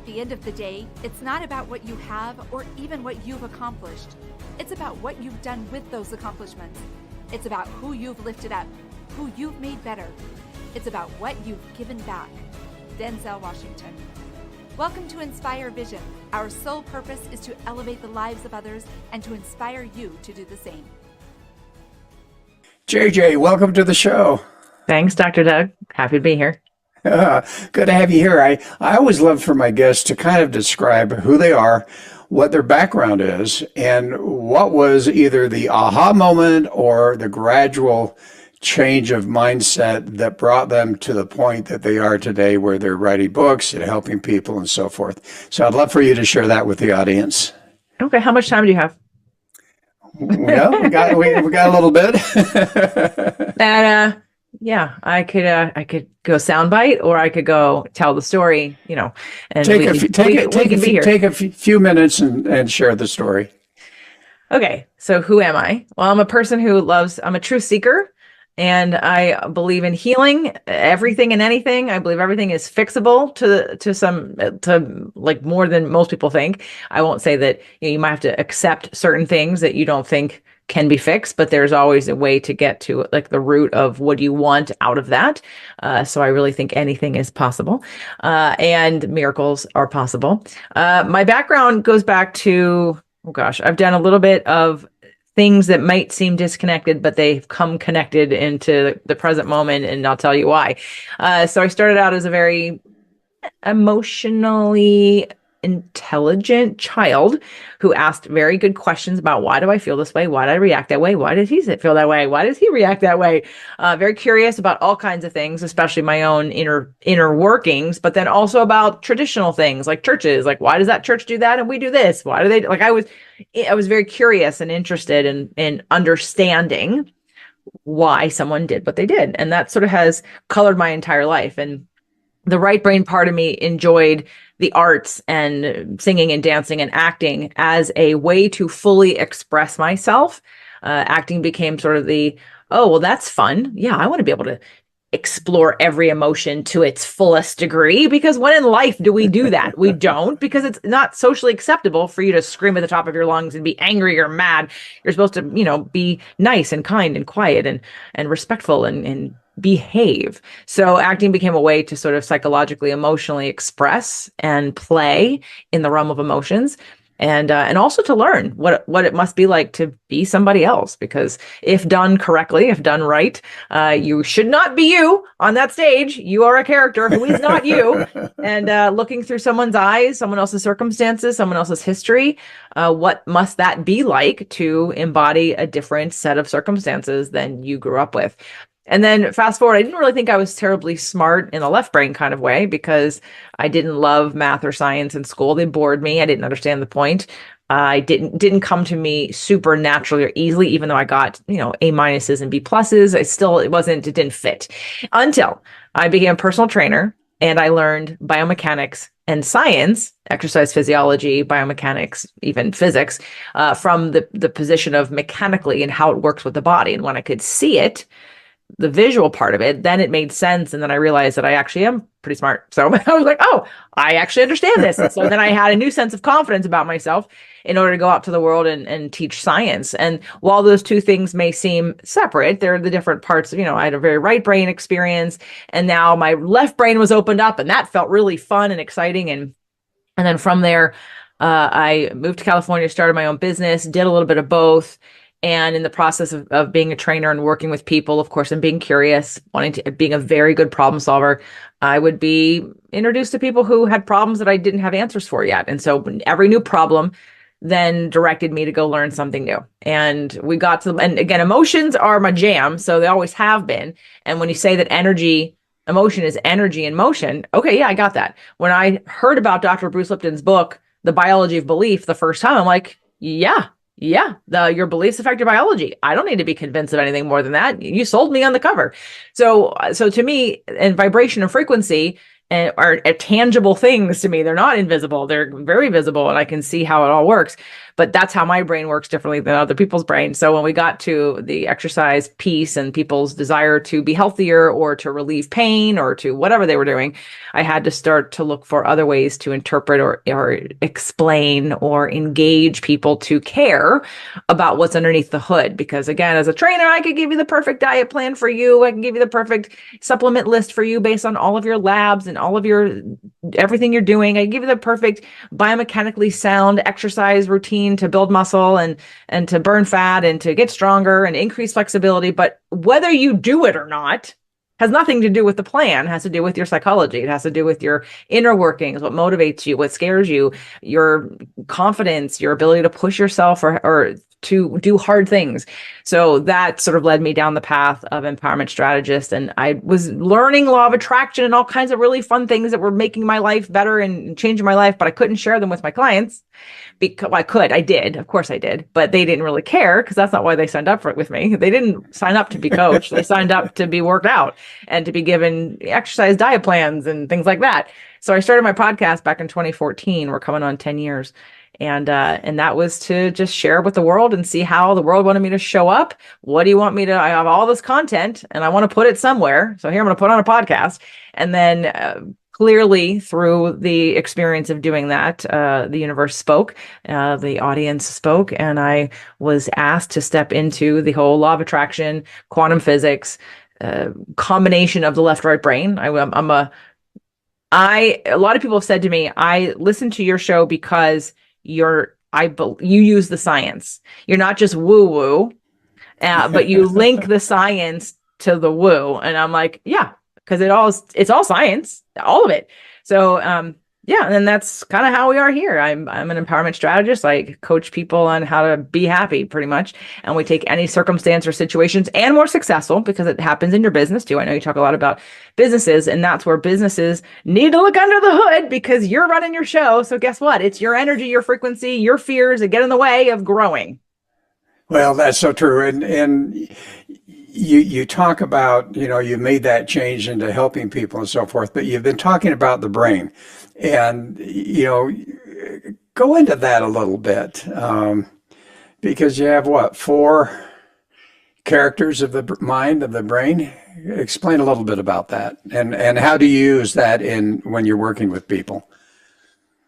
the end of the day, it's not about what you have or even what you've accomplished. It's about what you've done with those accomplishments. It's about who you've lifted up, who you've made better. It's about what you've given back. Denzel Washington. Welcome to Inspire Vision. Our sole purpose is to elevate the lives of others and to inspire you to do the same. JJ, welcome to the show. Thanks, Dr. Doug. Happy to be here. Good to have you here. I always love for my guests to kind of describe who they are, what their background is, and what was either the aha moment or the gradual change of mindset that brought them to the point that they are today where they're writing books and helping people and so forth. So I'd love for you to share that with the audience. Okay, how much time do you have? Well, we got a little bit. Yeah, I could go soundbite, or I could go tell the story. And take a few minutes and share the story. Okay, so who am I? Well, I'm a person I'm a truth seeker, and I believe in healing everything and anything. I believe everything is fixable to like more than most people think. I won't say that you might have to accept certain things that you don't think can be fixed, but there's always a way to get to like the root of what you want out of that. So I really think anything is possible, and miracles are possible. My background goes back to, I've done a little bit of things that might seem disconnected, but they've come connected into the present moment, and I'll tell you why. So I started out as a very emotionally intelligent child who asked very good questions about, why do I feel this way? Why did I react that way? Why did he feel that way? Why does he react that way? Very curious about all kinds of things, especially my own inner workings, but then also about traditional things like churches. Like, why does that church do that and we do this? Why do they, like, I was very curious and interested in understanding why someone did what they did. And that sort of has colored my entire life. And the right brain part of me enjoyed the arts and singing and dancing and acting as a way to fully express myself. Acting became sort of that's fun. Yeah, I want to be able to explore every emotion to its fullest degree, because when in life do we do that? We don't, because it's not socially acceptable for you to scream at the top of your lungs and be angry or mad. You're supposed to, be nice and kind and quiet and respectful and behave. So acting became a way to sort of psychologically, emotionally express and play in the realm of emotions, and also to learn what it must be like to be somebody else. Because if done correctly, if done right, you should not be you on that stage. You are a character who is not you. And looking through someone's eyes, someone else's circumstances, someone else's history, what must that be like to embody a different set of circumstances than you grew up with? And then fast forward, I didn't really think I was terribly smart in a left brain kind of way, because I didn't love math or science in school. They bored me. I didn't understand the point. I didn't come to me super naturally or easily, even though I got, A minuses and B pluses. It didn't fit until I became a personal trainer and I learned biomechanics and science, exercise physiology, biomechanics, even physics, from the position of mechanically and how it works with the body. And when I could see it, the visual part of it, then it made sense. And then I realized that I actually am pretty smart. So I was like, oh, I actually understand this. And so then I had a new sense of confidence about myself in order to go out to the world and teach science. And while those two things may seem separate, they're the different parts. I had a very right brain experience, and now my left brain was opened up, and that felt really fun and exciting. And then from there, I moved to California, started my own business, did a little bit of both. And in the process of being a trainer and working with people, of course, and being curious, being a very good problem solver, I would be introduced to people who had problems that I didn't have answers for yet. And so every new problem then directed me to go learn something new. And and again, emotions are my jam. So they always have been. And when you say that emotion is energy in motion, okay, yeah, I got that. When I heard about Dr. Bruce Lipton's book, The Biology of Belief, the first time, I'm like, yeah, your beliefs affect your biology. I don't need to be convinced of anything more than that. You sold me on the cover. So to me, and vibration and frequency and are tangible things to me. They're not invisible. They're very visible, and I can see how it all works. But that's how my brain works differently than other people's brains. So when we got to the exercise piece and people's desire to be healthier or to relieve pain or to whatever they were doing, I had to start to look for other ways to interpret or explain or engage people to care about what's underneath the hood. Because again, as a trainer, I could give you the perfect diet plan for you. I can give you the perfect supplement list for you based on all of your labs and all of your everything you're doing. I give you the perfect biomechanically sound exercise routine to build muscle and to burn fat and to get stronger and increase flexibility. But whether you do it or not has nothing to do with the plan. It has to do with your psychology. It has to do with your inner workings, what motivates you, what scares you, your confidence, your ability to push yourself or to do hard things. So that sort of led me down the path of empowerment strategist. And I was learning law of attraction and all kinds of really fun things that were making my life better and changing my life, but I couldn't share them with my clients. Because I did, of course I did, but they didn't really care because that's not why they signed up for it with me. They didn't sign up to be coached. They signed up to be worked out and to be given exercise diet plans and things like that. So I started my podcast back in 2014. We're coming on 10 years. And that was to just share with the world and see how the world wanted me to show up. What do you want me to? I have all this content and I want to put it somewhere. So here I'm going to put on a podcast. And then clearly through the experience of doing that, the universe spoke, the audience spoke, and I was asked to step into the whole law of attraction, quantum physics, combination of the left-right brain. A lot of people have said to me, I listen to your show because you use the science. You're not just woo-woo, but you link the science to the woo. And I'm like, yeah, because it's all science, all of it. So yeah, and that's kind of how we are here. I'm an empowerment strategist. I coach people on how to be happy, pretty much. And we take any circumstance or situations and more successful, because it happens in your business too. I know you talk a lot about businesses, and that's where businesses need to look under the hood because you're running your show. So guess what? It's your energy, your frequency, your fears that get in the way of growing. Well, that's so true. And you talk about, you made that change into helping people and so forth, but you've been talking about the brain. And, go into that a little bit, because you have what, 4 characters of the mind, of the brain? Explain a little bit about that. And how do you use that when you're working with people?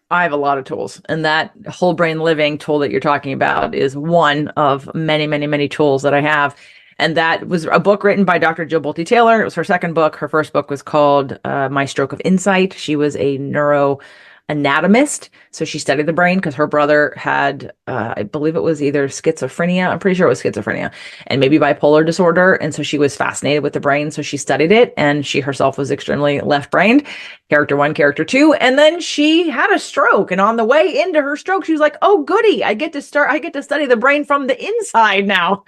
I have a lot of tools, and that whole brain living tool that you're talking about is one of many, many, many tools that I have. And that was a book written by Dr. Jill Bolte Taylor. It was her second book. Her first book was called My Stroke of Insight. She was a neuroanatomist. So she studied the brain because her brother had, I believe it was either schizophrenia. I'm pretty sure it was schizophrenia and maybe bipolar disorder. And so she was fascinated with the brain. So she studied it, and she herself was extremely left-brained, character 1, character 2. And then she had a stroke. And on the way into her stroke, she was like, oh, goody, I get to study the brain from the inside now.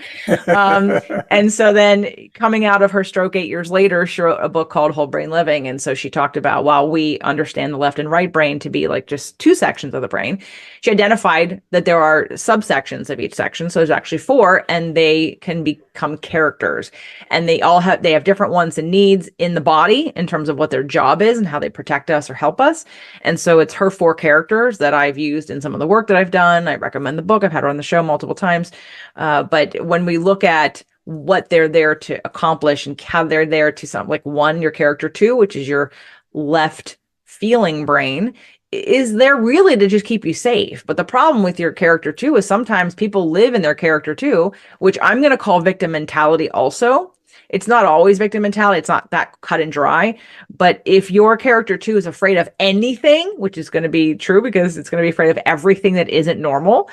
And so then coming out of her stroke 8 years later, she wrote a book called Whole Brain Living. And so she talked about, while we understand the left and right brain to be like just 2 sections of the brain, she identified that there are subsections of each section. So there's actually 4, and they can become characters, and they have different wants and needs in the body in terms of what their job is and how they protect us or help us. And so it's her 4 characters that I've used in some of the work that I've done. I recommend the book. I've had her on the show multiple times. But when we look at what they're there to accomplish and how they're there to something like 1, your character 2, which is your left feeling brain, is there really to just keep you safe. But the problem with your character 2 is sometimes people live in their character 2, which I'm going to call victim mentality also. It's not always victim mentality. It's not that cut and dry. But if your character 2 is afraid of anything, which is going to be true because it's going to be afraid of everything that isn't normal,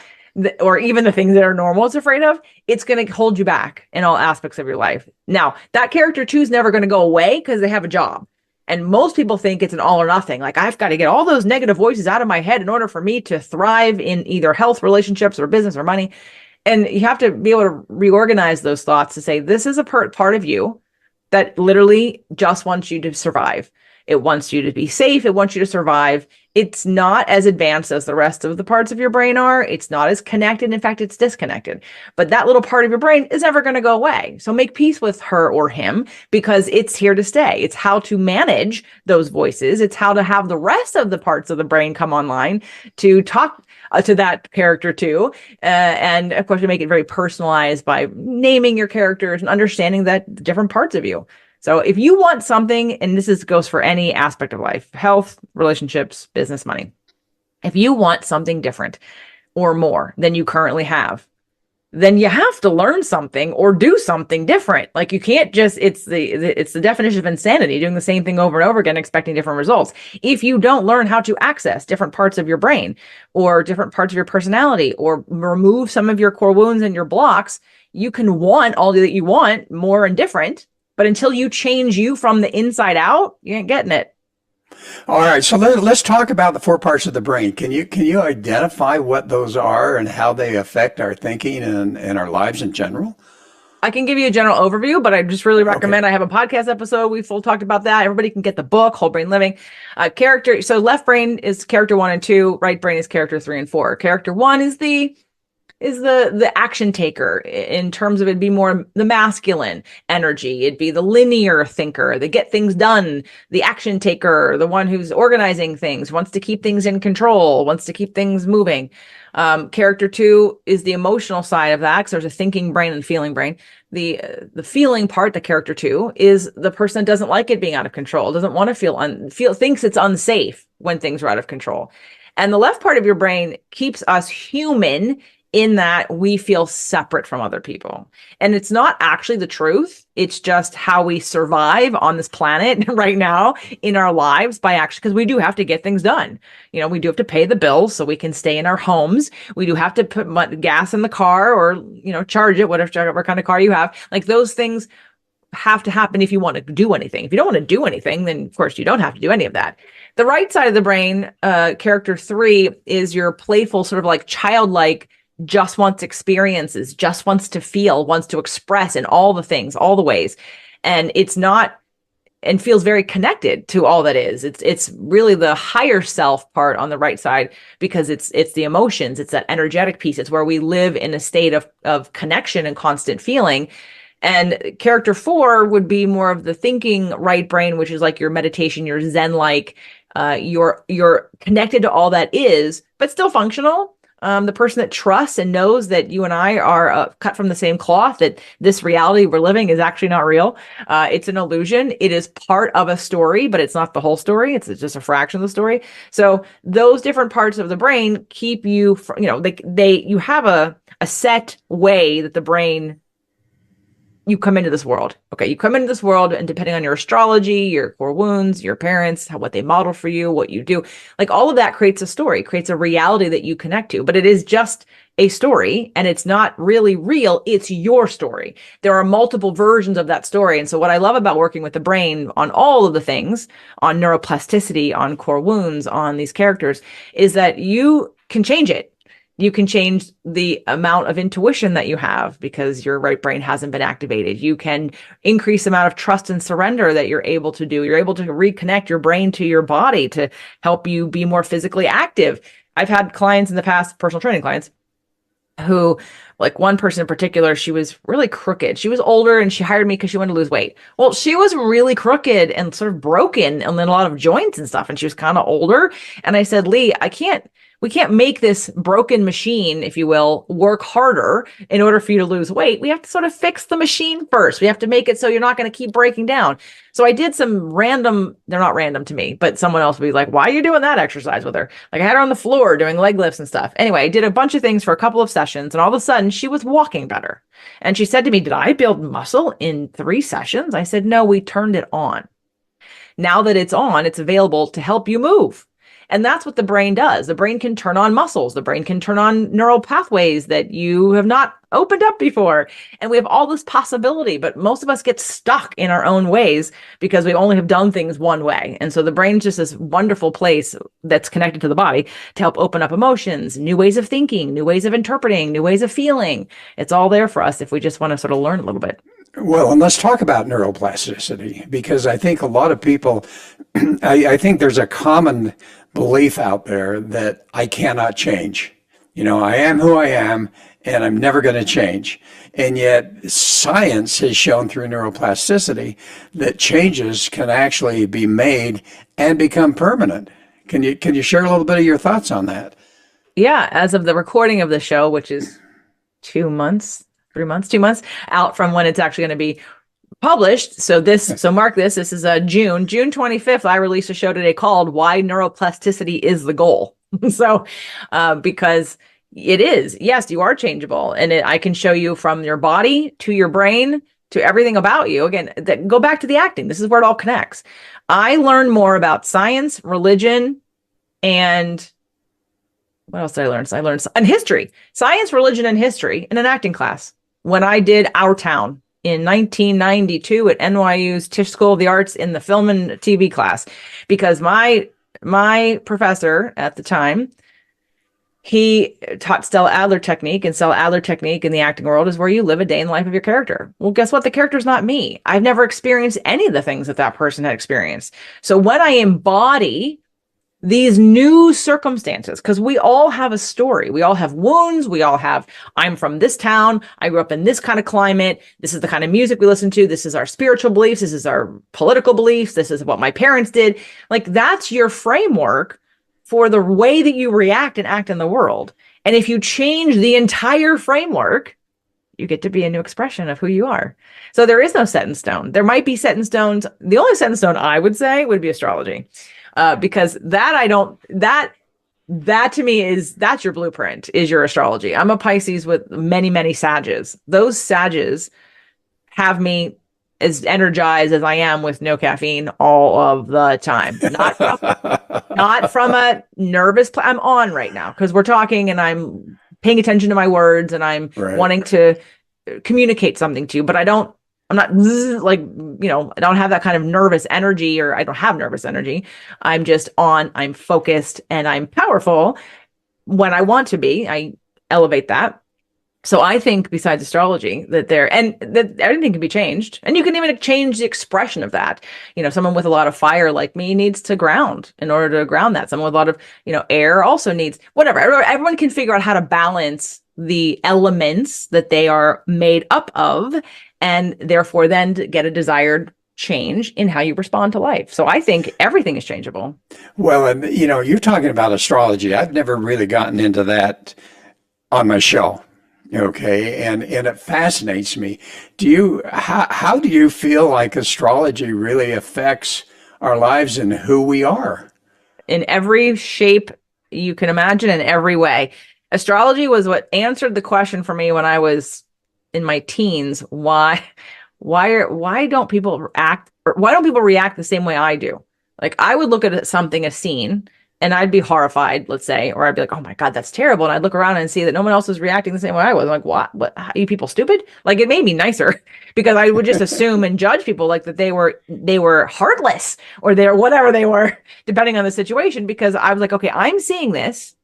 or even the things that are normal it's afraid of, it's going to hold you back in all aspects of your life. Now, that character 2 is never going to go away because they have a job. And most people think it's an all or nothing. Like, I've got to get all those negative voices out of my head in order for me to thrive in either health, relationships, or business or money. And you have to be able to reorganize those thoughts to say, this is a part of you that literally just wants you to survive. It wants you to be safe. It wants you to survive. It's not as advanced as the rest of the parts of your brain are. It's not as connected. In fact, it's disconnected. But that little part of your brain is never going to go away. So make peace with her or him, because it's here to stay. It's how to manage those voices. It's how to have the rest of the parts of the brain come online to talk to that character too. And of course, you make it very personalized by naming your characters and understanding that different parts of you. So if you want something, and goes for any aspect of life, health, relationships, business, money, if you want something different or more than you currently have, then you have to learn something or do something different. Like, you can't just, it's the definition of insanity, doing the same thing over and over again, expecting different results. If you don't learn how to access different parts of your brain or different parts of your personality, or remove some of your core wounds and your blocks, you can want all that you want, more and different. But until you change you from the inside out, you ain't getting it. All right, so let's talk about the 4 parts of the brain. Can you identify what those are and how they affect our thinking and our lives in general? I can give you a general overview, but I just really recommend, I have a podcast episode. We've full talked about that. Everybody can get the book, Whole Brain Living. Character. So left brain is character 1 and 2. Right brain is character 3 and 4. Character 1 is the action taker. In terms of, it'd be more the masculine energy. It'd be the linear thinker, the get things done, the action taker, the one who's organizing things, wants to keep things in control, wants to keep things moving. Character 2 is the emotional side of that, because there's a thinking brain and feeling brain. The feeling part, the character 2, is the person that doesn't like it being out of control, doesn't want to thinks it's unsafe when things are out of control. And the left part of your brain keeps us human, in that we feel separate from other people. And it's not actually the truth. It's just how we survive on this planet right now in our lives, by action, because we do have to get things done. We do have to pay the bills so we can stay in our homes. We do have to put gas in the car, or, charge it, whatever kind of car you have. Like, those things have to happen if you want to do anything. If you don't want to do anything, then of course you don't have to do any of that. The right side of the brain, character 3, is your playful, sort of like childlike, just wants experiences, just wants to feel, wants to express in all the things, all the ways. And it's not, and feels very connected to all that is. It's really the higher self part on the right side, because it's the emotions, it's that energetic piece. It's where we live in a state of connection and constant feeling. And character 4 would be more of the thinking right brain, which is like your meditation, your Zen-like, you're connected to all that is, but still functional. The person that trusts and knows that you and I are cut from the same cloth, that this reality we're living is actually not real. It's an illusion. It is part of a story, but it's not the whole story. It's just a fraction of the story. So those different parts of the brain keep you, you have a set way that the brain, you come into this world. Okay, you come into this world, and depending on your astrology, your core wounds, your parents, what they model for you, what you do, like all of that creates a story, creates a reality that you connect to. But it is just a story, and it's not really real. It's your story. There are multiple versions of that story. And so what I love about working with the brain on all of the things, on neuroplasticity, on core wounds, on these characters, is that you can change it. You can change the amount of intuition that you have because your right brain hasn't been activated. You can increase the amount of trust and surrender that you're able to do. You're able to reconnect your brain to your body to help you be more physically active. I've had clients in the past, personal training clients, who, like one person in particular, she was really crooked. She was older and she hired me because she wanted to lose weight. Well, she was really crooked and sort of broken and then a lot of joints and stuff. And she was kind of older. And I said, Lee, we can't make this broken machine, if you will, work harder in order for you to lose weight. We have to sort of fix the machine first. We have to make it so you're not going to keep breaking down. So I did some random, they're not random to me, but someone else would be like, why are you doing that exercise with her? Like I had her on the floor doing leg lifts and stuff. Anyway, I did a bunch of things for a couple of sessions and all of a sudden she was walking better. And she said to me, did I build muscle in 3 sessions? I said, no, we turned it on. Now that it's on, it's available to help you move. And that's what the brain does. The brain can turn on muscles. The brain can turn on neural pathways that you have not opened up before. And we have all this possibility, but most of us get stuck in our own ways because we only have done things one way. And so the brain's just this wonderful place that's connected to the body to help open up emotions, new ways of thinking, new ways of interpreting, new ways of feeling. It's all there for us if we just want to sort of learn a little bit. Well, and let's talk about neuroplasticity, because I think a lot of people I think there's a common belief out there that I cannot change. I am who I am, and I'm never going to change. And yet, science has shown through neuroplasticity that changes can actually be made and become permanent. Can you share a little bit of your thoughts on that? Yeah, as of the recording of the show, which is 2 months, 3 months, 2 months out from when it's actually going to be published. So mark this. This is June 25th. I released a show today called "Why Neuroplasticity is the Goal." So, because it is, yes, you are changeable, and I can show you from your body to your brain to everything about you. Again, go back to the acting. This is where it all connects. I learned more about science, religion, and what else did I learn? So I learned and history, science, religion, and history in an acting class when I did Our Town in 1992 at NYU's Tisch School of the Arts in the film and TV class, because my professor at the time, he taught Stella Adler technique, and Stella Adler technique in the acting world is where you live a day in the life of your character. Well, guess what? The character's not me. I've never experienced any of the things that person had experienced. So when I embody these new circumstances, because we all have a story. We all have wounds. I'm from this town. I grew up in this kind of climate. This is the kind of music we listen to. This is our spiritual beliefs. This is our political beliefs. This is what my parents did. Like, that's your framework for the way that you react and act in the world. And if you change the entire framework, you get to be a new expression of who you are. So there is no set in stone. There might be set in stones. The only set in stone I would say would be astrology. Because that to me that's your blueprint, is your astrology. I'm a Pisces with many, many Sages. Those Sages have me as energized as I am with no caffeine all of the time. Not from a nervous I'm on right now because we're talking and I'm paying attention to my words and I'm wanting to communicate something to you, but I'm not like, I don't have that kind of nervous energy, or I don't have nervous energy. I'm just I'm focused, and I'm powerful when I want to be. I elevate that. So I think besides astrology that everything can be changed, and you can even change the expression of that. Someone with a lot of fire like me needs to ground in order to ground that. Someone with a lot of, air also needs whatever. Everyone can figure out how to balance the elements that they are made up of, and therefore then to get a desired change in how you respond to life. So I think everything is changeable. Well, and you're talking about astrology. I've never really gotten into that on my show. Okay. And it fascinates me. How do you feel like astrology really affects our lives and who we are? In every shape you can imagine, in every way. Astrology was what answered the question for me when I was in my teens. Why don't people react the same way I do? Like, I would look at a scene, and I'd be horrified, let's say, or I'd be like, oh my God, that's terrible. And I'd look around and see that no one else was reacting the same way I was. I'm like, what? Are you people stupid? Like, it made me nicer because I would just assume and judge people like that they were heartless or they're whatever they were, depending on the situation, because I was like, okay, I'm seeing this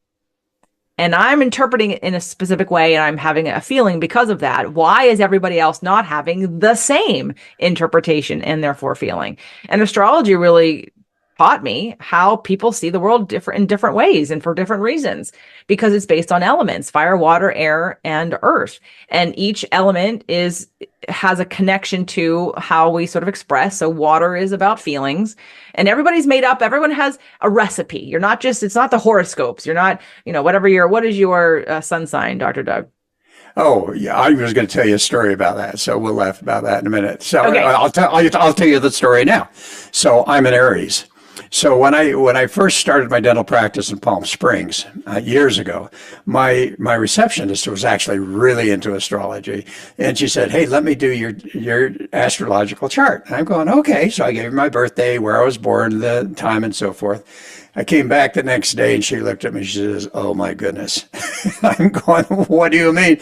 and I'm interpreting it in a specific way, and I'm having a feeling because of that. Why is everybody else not having the same interpretation and therefore feeling? And astrology really taught me how people see the world in different ways and for different reasons, because it's based on elements: fire, water, air, and earth. And each element has a connection to how we sort of express. So water is about feelings, and everybody's made up. Everyone has a recipe. It's not the horoscopes. You're not, what is your sun sign, Dr. Doug? Oh, yeah, I was going to tell you a story about that, so we'll laugh about that in a minute. So okay. I'll tell you the story now. So I'm an Aries. So when I first started my dental practice in Palm Springs years ago, my receptionist was actually really into astrology, and she said, "Hey, let me do your astrological chart." And I'm going, "Okay." So I gave her my birthday, where I was born, the time, and so forth. I came back the next day, and she looked at me. She says, "Oh my goodness." I'm going, "What do you mean?"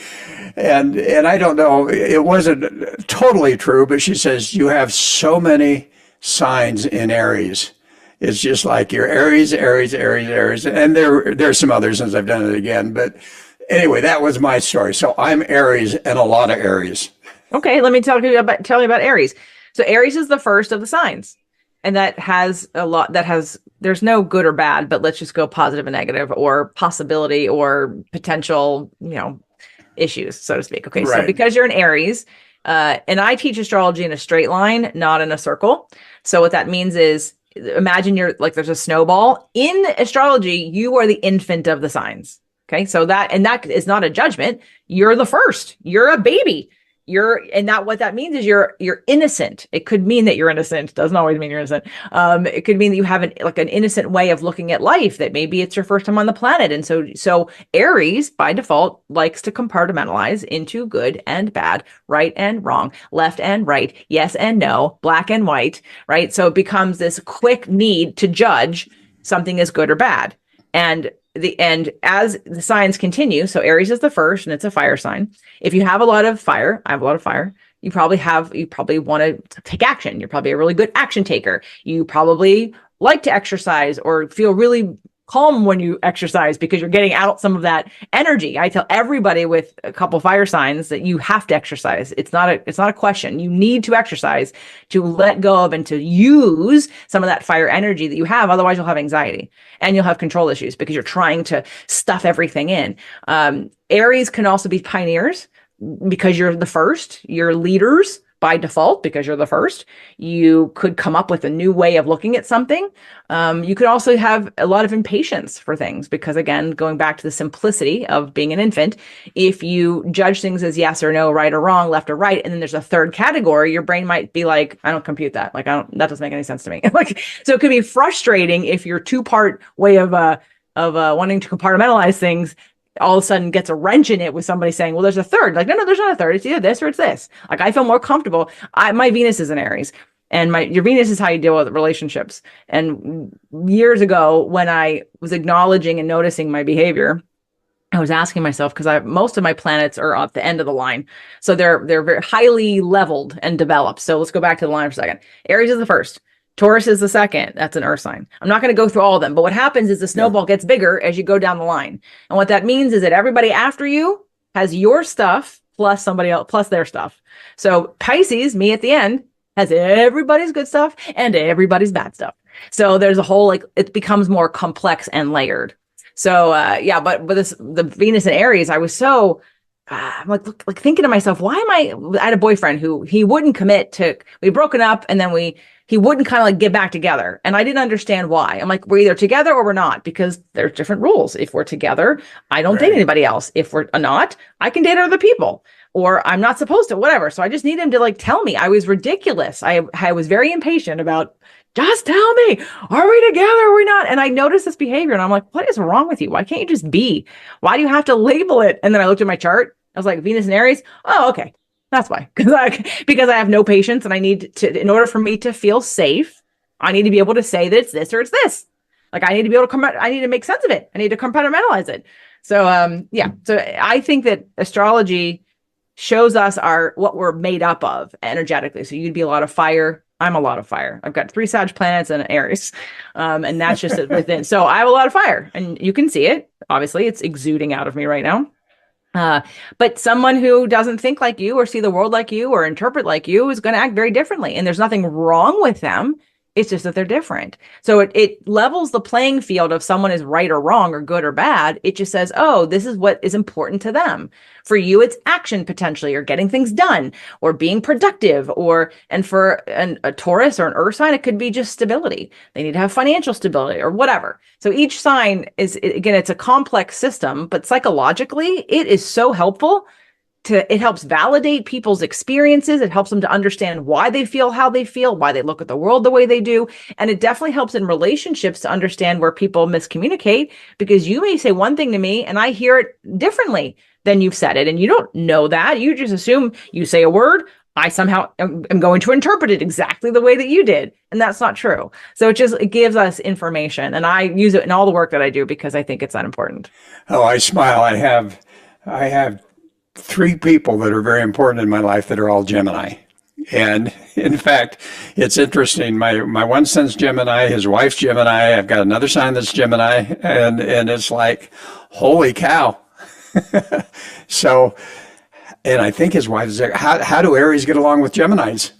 And I don't know. It wasn't totally true, but she says, "You have so many signs in Aries. It's just like you're Aries, Aries, Aries, Aries." And there's some others since I've done it again. But anyway, that was my story. So I'm Aries and a lot of Aries. Okay, let me tell you about Aries. So Aries is the first of the signs. And that has a lot, there's no good or bad, but let's just go positive and negative, or possibility or potential, issues, so to speak. Okay. So Right. because you're an Aries, and I teach astrology in a straight line, not in a circle. So what that means is, imagine you're like, there's a snowball in astrology. You are the infant of the signs. Okay. So that is not a judgment. You're the first, you're a baby. What that means is you're innocent. It could mean that you're innocent. Doesn't always mean you're innocent. It could mean that you have an innocent way of looking at life, that maybe it's your first time on the planet. And so Aries by default likes to compartmentalize into good and bad, right and wrong, left and right, yes and no, black and white, right? So it becomes this quick need to judge something as good or bad. And as the signs continue, so Aries is the first, and it's a fire sign. If you have a lot of fire, I have a lot of fire. You probably want to take action. You're probably a really good action taker. You probably like to exercise or feel really calm when you exercise because you're getting out some of that energy. I tell everybody with a couple fire signs that you have to exercise. It's not a question. You need to exercise to let go of and to use some of that fire energy that you have. Otherwise you'll have anxiety and you'll have control issues because you're trying to stuff everything in. Aries can also be pioneers because you're the first. You're leaders by default because you're the first. You could come up with a new way of looking at something. You could also have a lot of impatience for things because, again, going back to the simplicity of being an infant, if you judge things as yes or no, right or wrong, left or right, and then there's a third category, your brain might be like, I don't compute that. Like, that doesn't make any sense to me. So it could be frustrating if your two-part way of wanting to compartmentalize things all of a sudden gets a wrench in it with somebody saying, well, there's a third. Like, no, there's not a third. It's either this or it's this. Like, I feel more comfortable. My Venus is in Aries, and your Venus is how you deal with relationships. And years ago, when I was acknowledging and noticing my behavior, I was asking myself, because most of my planets are at the end of the line. So they're very highly leveled and developed. So let's go back to the line for a second. Aries is the first. Taurus is the second. That's an earth sign. I'm not going to go through all of them, but what happens is the snowball gets bigger as you go down the line. And what that means is that everybody after you has your stuff plus somebody else, plus their stuff. So Pisces, me at the end, has everybody's good stuff and everybody's bad stuff. So there's a whole, it becomes more complex and layered. So but the Venus and Aries, I was so I'm like thinking to myself, why am I had a boyfriend who he wouldn't commit to, we broken up and then he wouldn't kind of get back together. And I didn't understand why. I'm like, we're either together or we're not, because there's different rules. If we're together, I don't date anybody else. If we're not, I can date other people, or I'm not supposed to, whatever. So I just need him to tell me. I was ridiculous. I was very impatient about, just tell me, are we together or are we not? And I noticed this behavior and I'm like, what is wrong with you? Why can't you just be? Why do you have to label it? And then I looked at my chart. I was like, Venus and Aries. Oh, okay. That's why. Because I have no patience, and I need to, in order for me to feel safe, I need to be able to say that it's this or it's this. I need to be able to I need to make sense of it. I need to compartmentalize it. So, So I think that astrology shows us what we're made up of energetically. So you'd be a lot of fire. I'm a lot of fire. I've got 3 Sag planets and an Aries. And that's just within. So I have a lot of fire, and you can see it. Obviously, it's exuding out of me right now. But someone who doesn't think like you or see the world like you or interpret like you is going to act very differently. And there's nothing wrong with them. It's just that they're different. So it levels the playing field of someone is right or wrong or good or bad. It just says, oh, this is what is important to them. For you, it's action potentially, or getting things done, or being productive, and for a Taurus or an earth sign, it could be just stability. They need to have financial stability or whatever. So each sign again, it's a complex system, but psychologically, it is so helpful. It helps validate people's experiences. It helps them to understand why they feel how they feel, why they look at the world the way they do. And it definitely helps in relationships to understand where people miscommunicate, because you may say one thing to me and I hear it differently than you've said it. And you don't know that. You just assume you say a word, I somehow am going to interpret it exactly the way that you did. And that's not true. So it gives us information. And I use it in all the work that I do because I think it's that important. Oh, I smile. I have 3 people that are very important in my life that are all Gemini. And in fact, it's interesting. My one son's Gemini, his wife's Gemini. I've got another sign that's Gemini, and it's like, holy cow. So, and I think his wife is like, how do Aries get along with Geminis?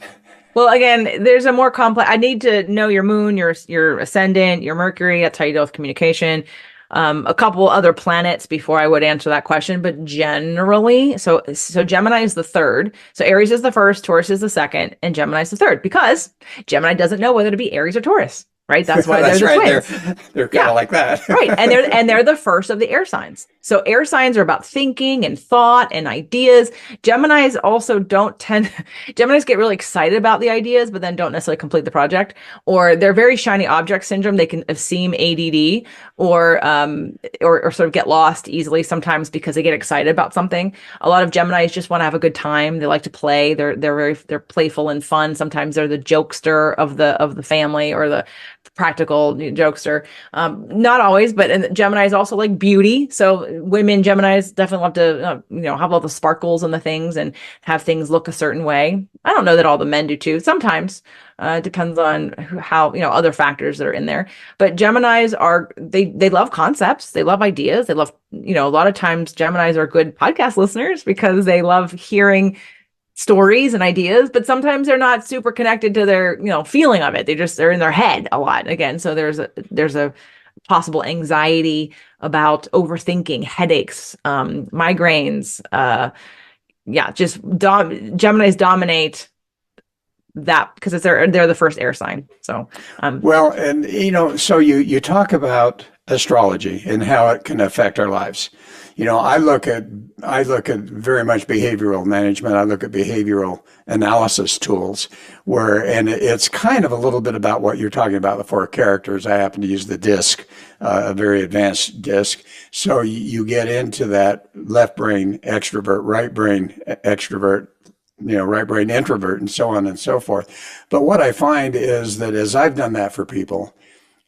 Well, again, there's a more complex. I need to know your moon, your ascendant, your Mercury. That's how you deal with communication. A couple other planets before I would answer that question, but generally, so Gemini is the third. So Aries is the first, Taurus is the second, and Gemini is the third because Gemini doesn't know whether to be Aries or Taurus. Right? That's why they're That's the right. twins. They're kind Yeah. of like that. Right. And they're the first of the air signs. So air signs are about thinking and thought and ideas. Geminis also don't tend Geminis get really excited about the ideas, but then don't necessarily complete the project. Or they're very shiny object syndrome. They can seem ADD or sort of get lost easily sometimes because they get excited about something. A lot of Geminis just want to have a good time. They like to play. They're playful and fun. Sometimes they're the jokester of the family or the practical jokester. Not always, but Geminis also like beauty. So women, Geminis definitely love to, have all the sparkles and the things and have things look a certain way. I don't know that all the men do too. Sometimes it depends on how, other factors that are in there. But Geminis they love concepts. They love ideas. They love, a lot of times Geminis are good podcast listeners because they love hearing stories and ideas, but sometimes they're not super connected to their, feeling of it. They're in their head a lot again. So there's a possible anxiety about overthinking, headaches, migraines. Geminis dominate that because they're the first air sign. So, Well, and so you talk about astrology and how it can affect our lives. I look at very much behavioral management. I look at behavioral analysis tools and it's kind of a little bit about what you're talking about, the four characters. I happen to use the DISC, a very advanced DISC. So you get into that left brain extrovert, right brain extrovert, right brain introvert, and so on and so forth. But what I find is that as I've done that for people,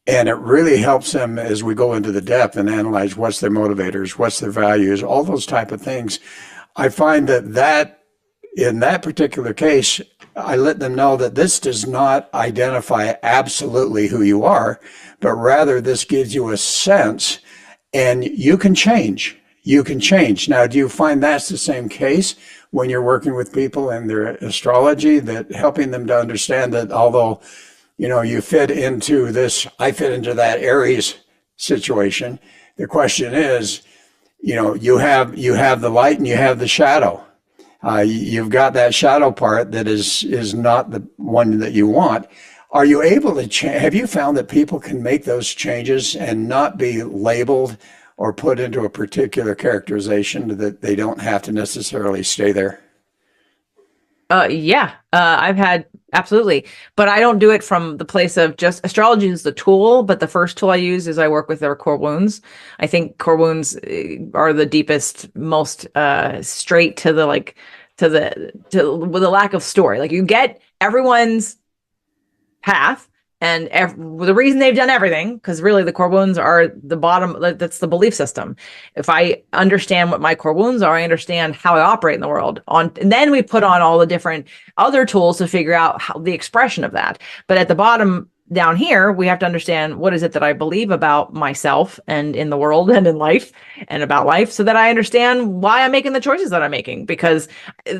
and it really helps them as we go into the depth and analyze what's their motivators, what's their values, all those type of things. I find that in that particular case, I let them know that this does not identify absolutely who you are, but rather this gives you a sense and you can change. You can change. Now, do you find that's the same case when you're working with people and their astrology, that helping them to understand that although you fit into this, I fit into that Aries situation. The question is, you have the light and you have the shadow. You've got that shadow part that is not the one that you want. Are you able to change? Have you found that people can make those changes and not be labeled or put into a particular characterization, that they don't have to necessarily stay there? Yeah, I've had absolutely, but I don't do it from the place of just astrology is the tool, but the first tool I use is I work with their core wounds. I think core wounds are the deepest, most straight to the with a lack of story. Like you get everyone's path and the reason they've done everything, because really the core wounds are the bottom, that's the belief system. If I understand what my core wounds are, I understand how I operate in the world and then we put on all the different other tools to figure out how the expression of that. But at the bottom down here, we have to understand what is it that I believe about myself and in the world and in life and about life, so that I understand why I'm making the choices that I'm making. Because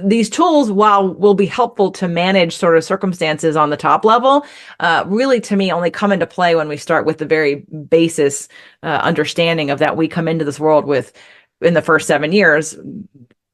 these tools, while will be helpful to manage sort of circumstances on the top level, really to me only come into play when we start with the very basis understanding of that we come into this world with in the first 7 years,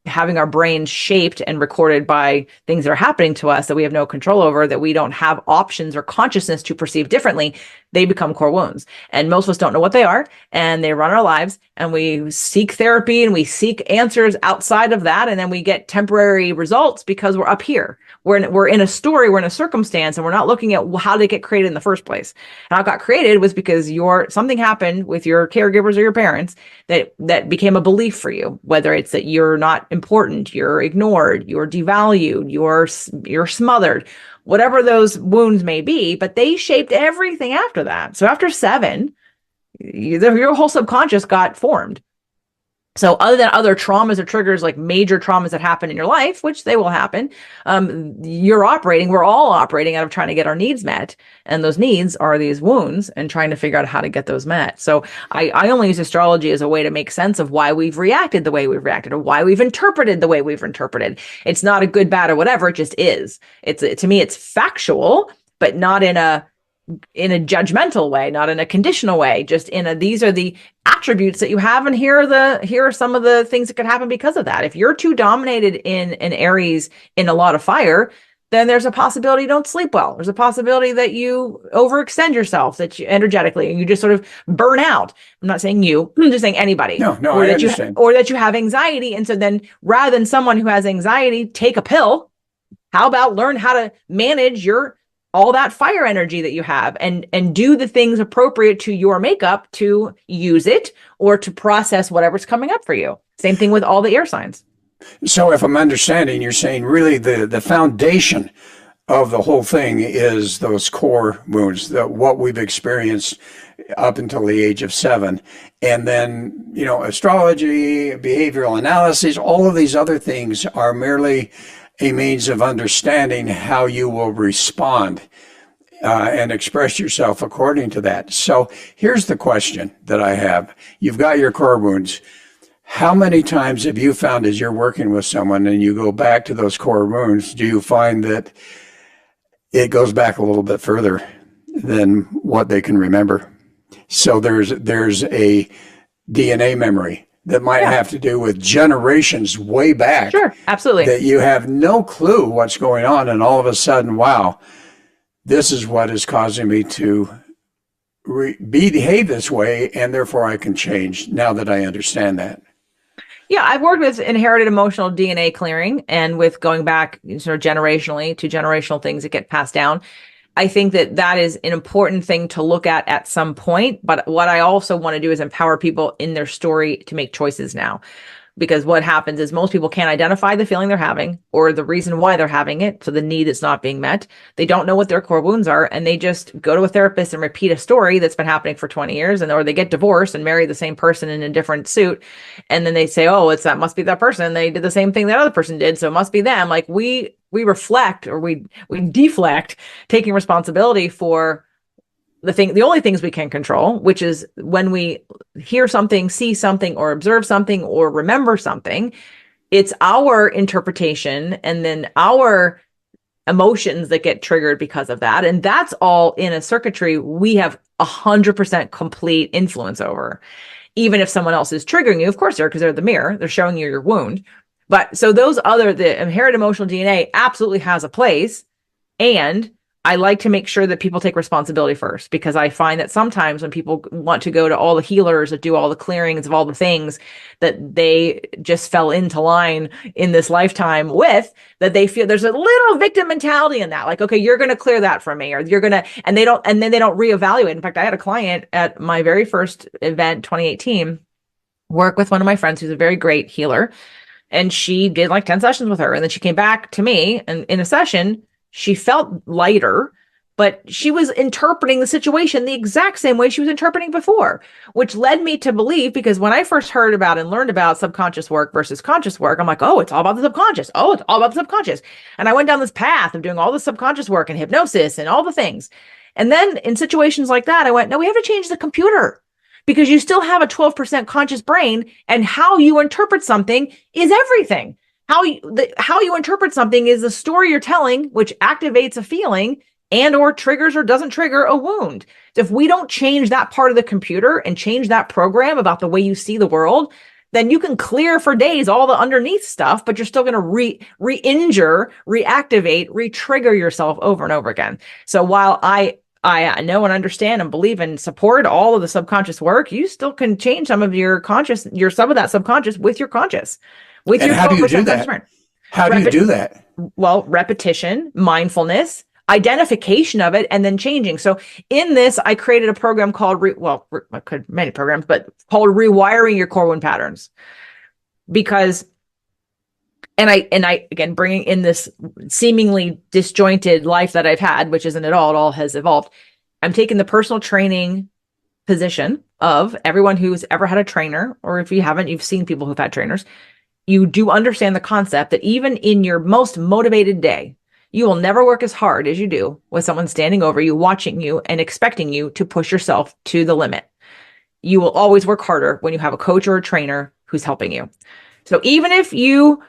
having our brains shaped and recorded by things that are happening to us that we have no control over, that we don't have options or consciousness to perceive differently. They become core wounds. And most of us don't know what they are, and they run our lives, and we seek therapy and we seek answers outside of that. And then we get temporary results because we're up here. We're in a story, we're in a circumstance, and we're not looking at how did it get created in the first place. And how it got created was because something happened with your caregivers or your parents that became a belief for you, whether it's that you're not important, you're ignored, you're devalued, you're smothered, whatever those wounds may be, but they shaped everything after that. So after 7, your whole subconscious got formed. So other than other traumas or triggers, like major traumas that happen in your life, which they will happen, we're all operating out of trying to get our needs met. And those needs are these wounds and trying to figure out how to get those met. So I only use astrology as a way to make sense of why we've reacted the way we've reacted or why we've interpreted the way we've interpreted. It's not a good, bad, or whatever. It just is. To me, it's factual, but not in a judgmental way, not in a conditional way, just these are the attributes that you have, and here are some of the things that could happen because of that. If you're too dominated in an Aries in a lot of fire, then there's a possibility you don't sleep well. There's a possibility that you overextend yourself, that you energetically, and you just sort of burn out. I'm not saying you, I'm just saying anybody. No, or I that understand. or that you have anxiety. And so then rather than someone who has anxiety, take a pill, how about learn how to manage all that fire energy that you have and do the things appropriate to your makeup to use it or to process whatever's coming up for you. Same thing with all the air signs. So if I'm understanding, you're saying really the foundation of the whole thing is those core wounds, what we've experienced up until the age of 7. And then, astrology, behavioral analysis, all of these other things are merely a means of understanding how you will respond and express yourself according to that. So here's the question that I have. You've got your core wounds. How many times have you found as you're working with someone and you go back to those core wounds, do you find that it goes back a little bit further than what they can remember? So there's a DNA memory that might have to do with generations way back. Sure, absolutely. That you have no clue what's going on, and all of a sudden, wow, this is what is causing me to behave this way, and therefore I can change now that I understand that. Yeah, I've worked with inherited emotional DNA clearing and with going back sort of generationally to generational things that get passed down. I think that is an important thing to look at some point. But what I also want to do is empower people in their story to make choices now. Because what happens is most people can't identify the feeling they're having or the reason why they're having it. So the need is not being met. They don't know what their core wounds are. And they just go to a therapist and repeat a story that's been happening for 20 years. Or they get divorced and marry the same person in a different suit. And then they say, oh, that must be that person. They did the same thing that other person did. So it must be them. Like we reflect or we deflect taking responsibility for the only things we can control, which is when we hear something, see something, or observe something, or remember something, it's our interpretation and then our emotions that get triggered because of that. And that's all in a circuitry we have 100% complete influence over. Even if someone else is triggering you, of course because they're the mirror, they're showing you your wound. But so the inherited emotional DNA absolutely has a place. And I like to make sure that people take responsibility first, because I find that sometimes when people want to go to all the healers that do all the clearings of all the things that they just fell into line in this lifetime with, that they feel there's a little victim mentality in that. Like, okay, you're going to clear that from me, or you're going to, and then they don't reevaluate. In fact, I had a client at my very first event, 2018, work with one of my friends who's a very great healer. And she did like 10 sessions with her. And then she came back to me, and in a session, she felt lighter, but she was interpreting the situation the exact same way she was interpreting before, which led me to believe, because when I first heard about and learned about subconscious work versus conscious work, I'm like, oh, it's all about the subconscious. Oh, it's all about the subconscious. And I went down this path of doing all the subconscious work and hypnosis and all the things. And then in situations like that, I went, no, we have to change the computer, because you still have a 12% conscious brain, and how you interpret something is everything. How you interpret something is the story you're telling, which activates a feeling and or triggers or doesn't trigger a wound. So if we don't change that part of the computer and change that program about the way you see the world, then you can clear for days all the underneath stuff, but you're still going to re-injure, reactivate, re-trigger yourself over and over again. So while I know and understand and believe and support all of the subconscious work, you still can change some of your some of that subconscious with your conscious. And how do you do that? How do you do that? Well, repetition, mindfulness, identification of it, and then changing. So in this, I created a program called, many programs, but called Rewiring Your Core Wound Patterns. Because, and I again, bringing in this seemingly disjointed life that I've had, which isn't at all, it all has evolved. I'm taking the personal training position of everyone who's ever had a trainer, or if you haven't, you've seen people who've had trainers, you do understand the concept that even in your most motivated day, you will never work as hard as you do with someone standing over you, watching you, and expecting you to push yourself to the limit. You will always work harder when you have a coach or a trainer who's helping you. So even if you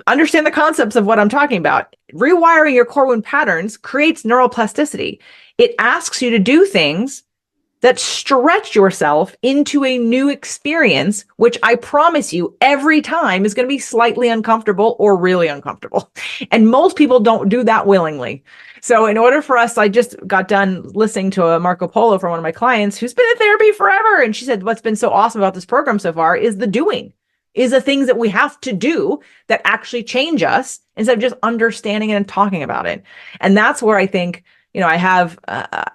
understand the concepts of what I'm talking about, rewiring your core wound patterns creates neuroplasticity. It asks you to do things that stretch yourself into a new experience, which I promise you every time is going to be slightly uncomfortable or really uncomfortable. And most people don't do that willingly. So in order for us, I just got done listening to a Marco Polo from one of my clients who's been in therapy forever. And she said, what's been so awesome about this program so far is the doing, is the things that we have to do that actually change us instead of just understanding it and talking about it. And that's where I think, I have,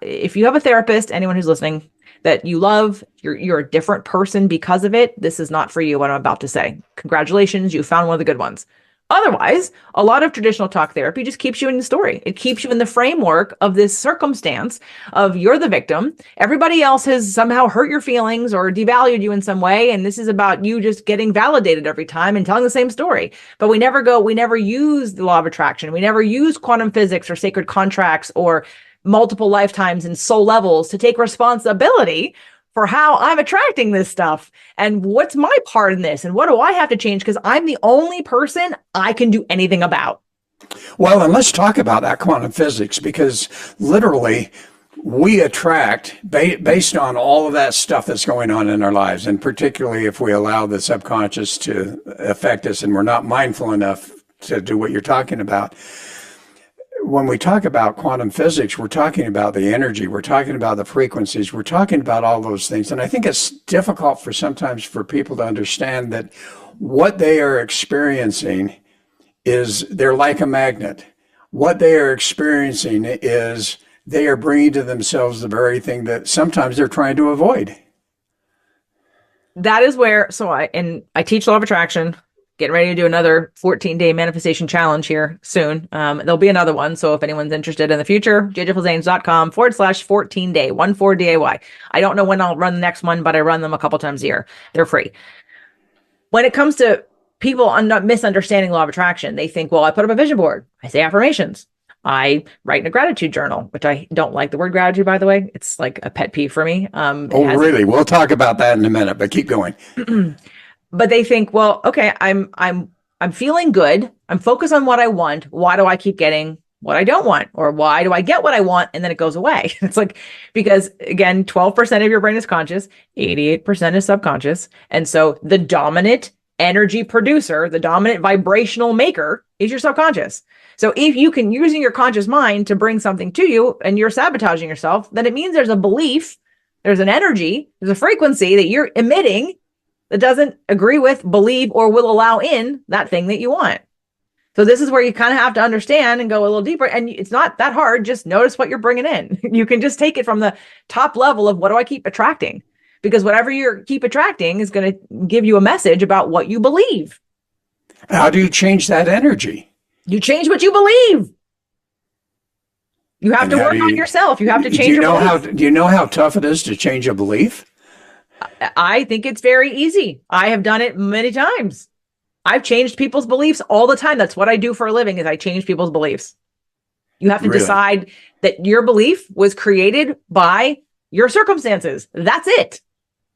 if you have a therapist, anyone who's listening that you love, you're a different person because of it, this is not for you, what I'm about to say. Congratulations, you found one of the good ones. Otherwise, a lot of traditional talk therapy just keeps you in the story. It keeps you in the framework of this circumstance of you're the victim. Everybody else has somehow hurt your feelings or devalued you in some way. And this is about you just getting validated every time and telling the same story. But we never use the law of attraction. We never use quantum physics or sacred contracts or multiple lifetimes and soul levels to take responsibility for how I'm attracting this stuff and what's my part in this and what do I have to change because I'm the only person I can do anything about. Well, and let's talk about that quantum physics, because literally we attract based on all of that stuff that's going on in our lives, and particularly if we allow the subconscious to affect us and we're not mindful enough to do what you're talking about. When we talk about quantum physics, we're talking about the energy, we're talking about the frequencies, we're talking about all those things. And I think it's difficult sometimes for people to understand that what they are experiencing is they're like a magnet. What they are experiencing is they are bringing to themselves the very thing that sometimes they're trying to avoid. That is where, I teach law of attraction. Getting ready to do another 14-day manifestation challenge here soon. There'll be another one. So if anyone's interested in the future, jjflizanes.com/14-day, 14-day. I don't know when I'll run the next one, but I run them a couple times a year. They're free. When it comes to people misunderstanding law of attraction, they think, well, I put up a vision board. I say affirmations. I write in a gratitude journal, which I don't like the word gratitude, by the way. It's like a pet peeve for me. Really? We'll talk about that in a minute, but keep going. But they think, well, okay, I'm feeling good. I'm focused on what I want. Why do I keep getting what I don't want? Or why do I get what I want and then it goes away? It's like, because again, 12% of your brain is conscious, 88% is subconscious. And so the dominant energy producer, the dominant vibrational maker is your subconscious. So if you can using your conscious mind to bring something to you and you're sabotaging yourself, then it means there's a belief, there's an energy, there's a frequency that you're emitting that doesn't agree with, believe, or will allow in that thing that you want. So this is where you kind of have to understand and go a little deeper. And it's not that hard. Just notice what you're bringing in. You can just take it from the top level of what do I keep attracting? Because whatever you keep attracting is going to give you a message about what you believe. How do you change that energy? You change what you believe. You have to work on yourself. You have to change your belief. Do you know how tough it is to change a belief? I think it's very easy. I have done it many times. I've changed people's beliefs all the time. That's what I do for a living is I change people's beliefs. You have to decide that your belief was created by your circumstances. That's it.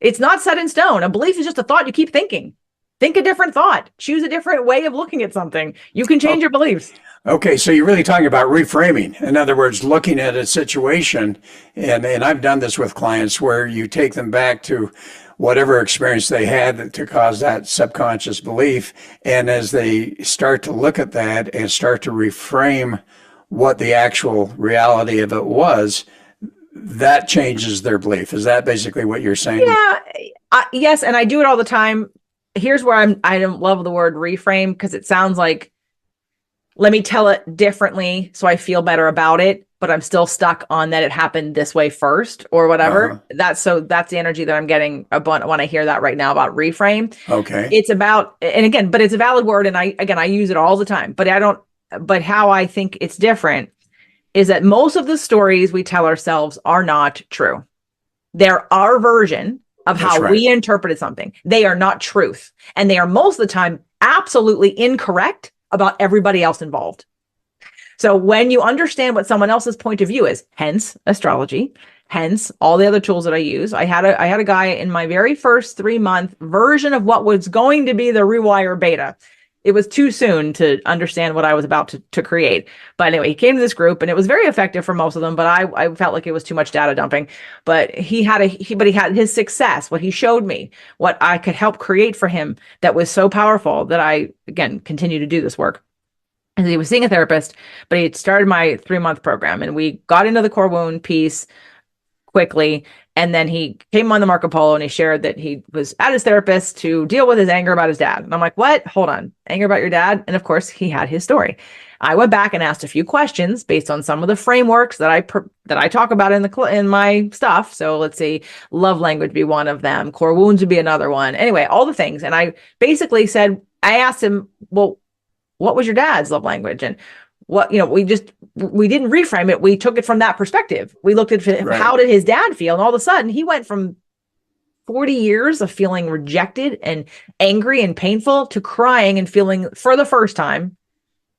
It's not set in stone. A belief is just a thought you keep thinking. Think a different thought. Choose a different way of looking at something. You can change your beliefs. Okay, so you're really talking about reframing. In other words, looking at a situation, and I've done this with clients where you take them back to whatever experience they had to cause that subconscious belief. And as they start to look at that and start to reframe what the actual reality of it was, that changes their belief. Is that basically what you're saying? Yeah. Yes. And I do it all the time. Here's where I don't love the word reframe because it sounds like, let me tell it differently so I feel better about it, but I'm still stuck on that it happened this way first or whatever. That's the energy that I'm getting when I hear that right now about reframe. Okay. It's about, and again, but it's a valid word. And I use it all the time, but how I think it's different is that most of the stories we tell ourselves are not true. They're our version of That's how right. we interpreted something. They are not truth. And they are most of the time absolutely incorrect about everybody else involved. So when you understand what someone else's point of view is, hence astrology, hence all the other tools that I use. I had a guy in my very first 3-month version of what was going to be the Rewire beta. It was too soon to understand what I was about to create. But anyway, he came to this group and it was very effective for most of them, but I felt like it was too much data dumping. But he had his success, what he showed me, what I could help create for him that was so powerful that I, again, continue to do this work. And he was seeing a therapist, but he had started my 3-month program and we got into the core wound piece quickly. And then he came on the Marco Polo and he shared that he was at his therapist to deal with his anger about his dad. And I'm like, what? Hold on. Anger about your dad? And of course, he had his story. I went back and asked a few questions based on some of the frameworks that I talk about in my stuff. So let's see, love language be one of them, core wounds would be another one. Anyway, all the things. And I basically said, I asked him, well, what was your dad's love language? And what, we didn't reframe it. We took it from that perspective. We looked at how did his dad feel? And all of a sudden he went from 40 years of feeling rejected and angry and painful to crying and feeling for the first time,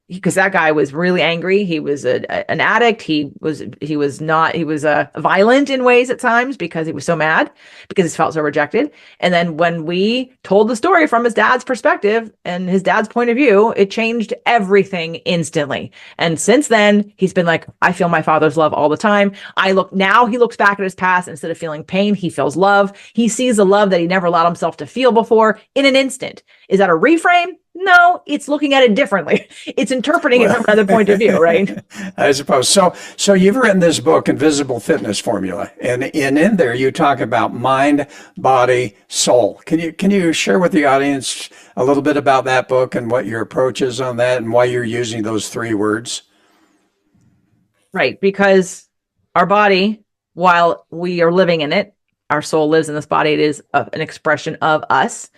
because that guy was really angry. He was an addict. He was violent in ways at times because he was so mad because he felt so rejected. And then when we told the story from his dad's perspective and his dad's point of view, it changed everything instantly. And since then, he's been like, I feel my father's love all the time. Now he looks back at his past. Instead of feeling pain, he feels love. He sees the love that he never allowed himself to feel before in an instant. Is that a reframe? No, it's looking at it differently. It's interpreting it from another point of view, right? I suppose. So you've written this book, Invisible Fitness Formula, and in there you talk about mind, body, soul. Can you share with the audience a little bit about that book and what your approach is on that and why you're using those 3 words? Right, because our body, while we are living in it, our soul lives in this body. It is an expression of us.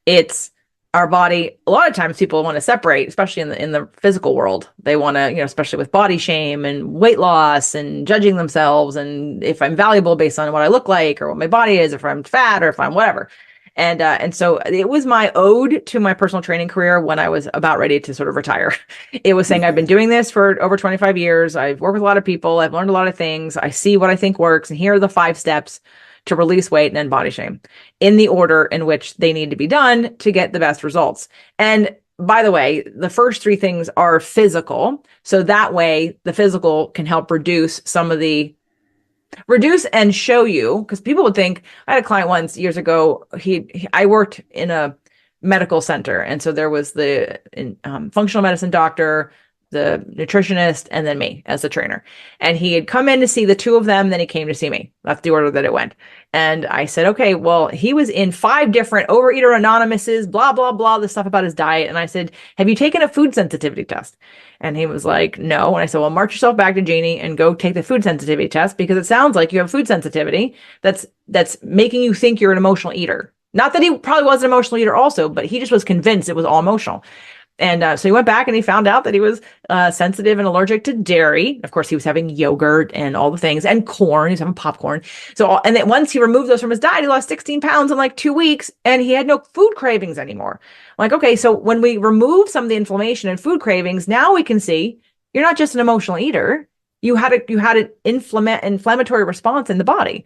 It's our body. A lot of times people want to separate, especially in the physical world. They want to, especially with body shame and weight loss and judging themselves. And if I'm valuable based on what I look like or what my body is, if I'm fat or if I'm whatever. And so it was my ode to my personal training career when I was about ready to sort of retire. It was saying, I've been doing this for over 25 years. I've worked with a lot of people. I've learned a lot of things. I see what I think works. And here are the 5 steps to release weight and end body shame in the order in which they need to be done to get the best results. And by the way, the first 3 things are physical. So that way the physical can help reduce and show you, because people would think, I had a client once years ago, I worked in a medical center. And so there was the functional medicine doctor, the nutritionist, and then me as the trainer. And he had come in to see the 2 of them, then he came to see me. That's the order that it went. And I said, okay, well, he was in 5 different Overeater Anonymouses, blah, blah, blah, the stuff about his diet. And I said, have you taken a food sensitivity test? And he was like, no. And I said, well, march yourself back to Jeannie and go take the food sensitivity test, because it sounds like you have food sensitivity that's making you think you're an emotional eater. Not that he probably was an emotional eater also, but he just was convinced it was all emotional. And so he went back and he found out that he was sensitive and allergic to dairy. Of course, he was having yogurt and all the things, and corn. He was having popcorn. And then once he removed those from his diet, he lost 16 pounds in like 2 weeks, and he had no food cravings anymore. I'm like, okay, so when we remove some of the inflammation and food cravings, now we can see you're not just an emotional eater. You had an inflammatory response in the body.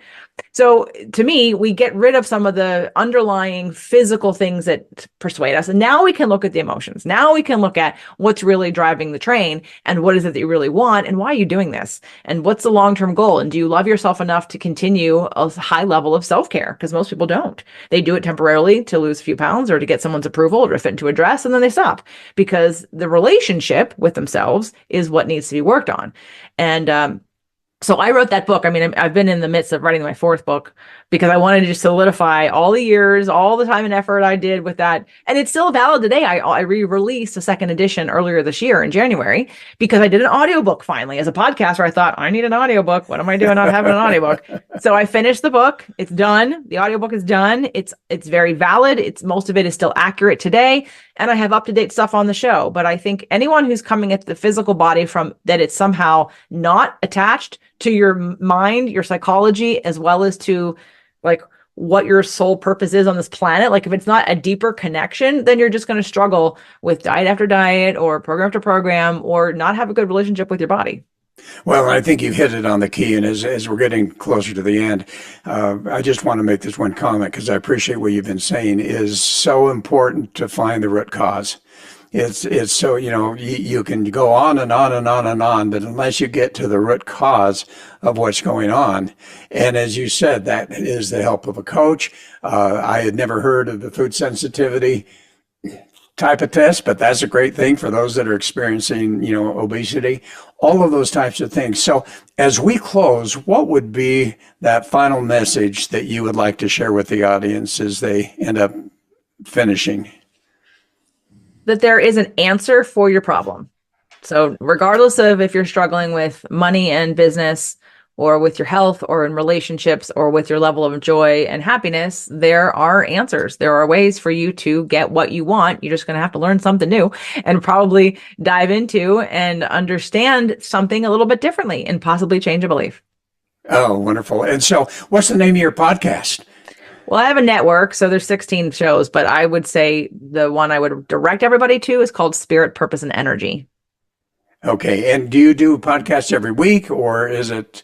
So to me, we get rid of some of the underlying physical things that persuade us. And now we can look at the emotions. Now we can look at what's really driving the train and what is it that you really want and why are you doing this? And what's the long-term goal? And do you love yourself enough to continue a high level of self-care? Because most people don't. They do it temporarily to lose a few pounds or to get someone's approval or to fit into a dress, and then they stop because the relationship with themselves is what needs to be worked on. And so I wrote that book. I mean, I've been in the midst of writing my 4th book because I wanted to just solidify all the years, all the time and effort I did with that. And it's still valid today. I re-released a 2nd edition earlier this year in January because I did an audiobook finally. As a podcaster, I thought, I need an audiobook. What am I doing not having an audiobook? So I finished the book. It's done. The audiobook is done. It's very valid. Most of it is still accurate today. And I have up-to-date stuff on the show. But I think anyone who's coming at the physical body from that it's somehow not attached to your mind, your psychology, as well as to like what your sole purpose is on this planet. Like if it's not a deeper connection, then you're just going to struggle with diet after diet or program after program or not have a good relationship with your body. Well, I think you've hit it on the key. And as we're getting closer to the end, I just want to make this one comment because I appreciate what you've been saying is so important to find the root cause. It's so, you can go on and on and on and on, but unless you get to the root cause of what's going on, and as you said, that is the help of a coach. I had never heard of the food sensitivity type of test, but that's a great thing for those that are experiencing, obesity, all of those types of things. So as we close, what would be that final message that you would like to share with the audience as they end up finishing? That there is an answer for your problem. So regardless of if you're struggling with money and business or with your health or in relationships or with your level of joy and happiness, there are answers. There are ways for you to get what you want. You're just going to have to learn something new and probably dive into and understand something a little bit differently and possibly change a belief. Oh, wonderful. And so what's the name of your podcast? Well, I have a network, so there's 16 shows, but I would say the one I would direct everybody to is called Spirit, Purpose, and Energy. Okay. And do you do podcasts every week or is it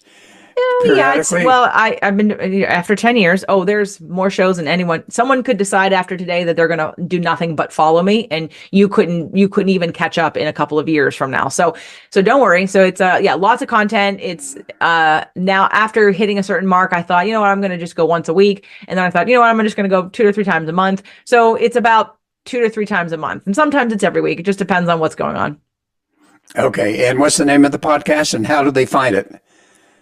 periodically? I've been after 10 years. Oh, there's more shows than anyone. Someone could decide after today that they're going to do nothing but follow me, and you couldn't even catch up in a couple of years from now. So don't worry. So it's lots of content. It's now after hitting a certain mark, I thought, I'm going to just go once a week, and then I thought, I'm just going to go 2 to 3 times a month. So it's about 2 to 3 times a month, and sometimes it's every week. It just depends on what's going on. Okay. And what's the name of the podcast and how do they find it?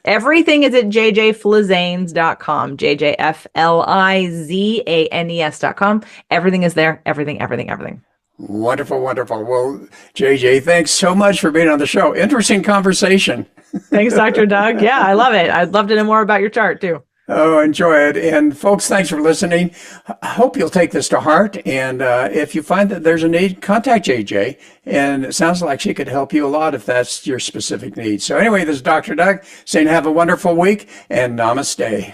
Everything is at jjflizanes.com, jjflizanes.com. Everything is there. Everything. Wonderful, wonderful. Well, JJ, thanks so much for being on the show. Interesting conversation. Thanks, Dr. Doug. Yeah, I love it. I'd love to know more about your chart too. Oh, enjoy it. And folks, thanks for listening. I hope you'll take this to heart. And if you find that there's a need, contact JJ. And it sounds like she could help you a lot if that's your specific need. So anyway, this is Dr. Doug saying have a wonderful week and namaste.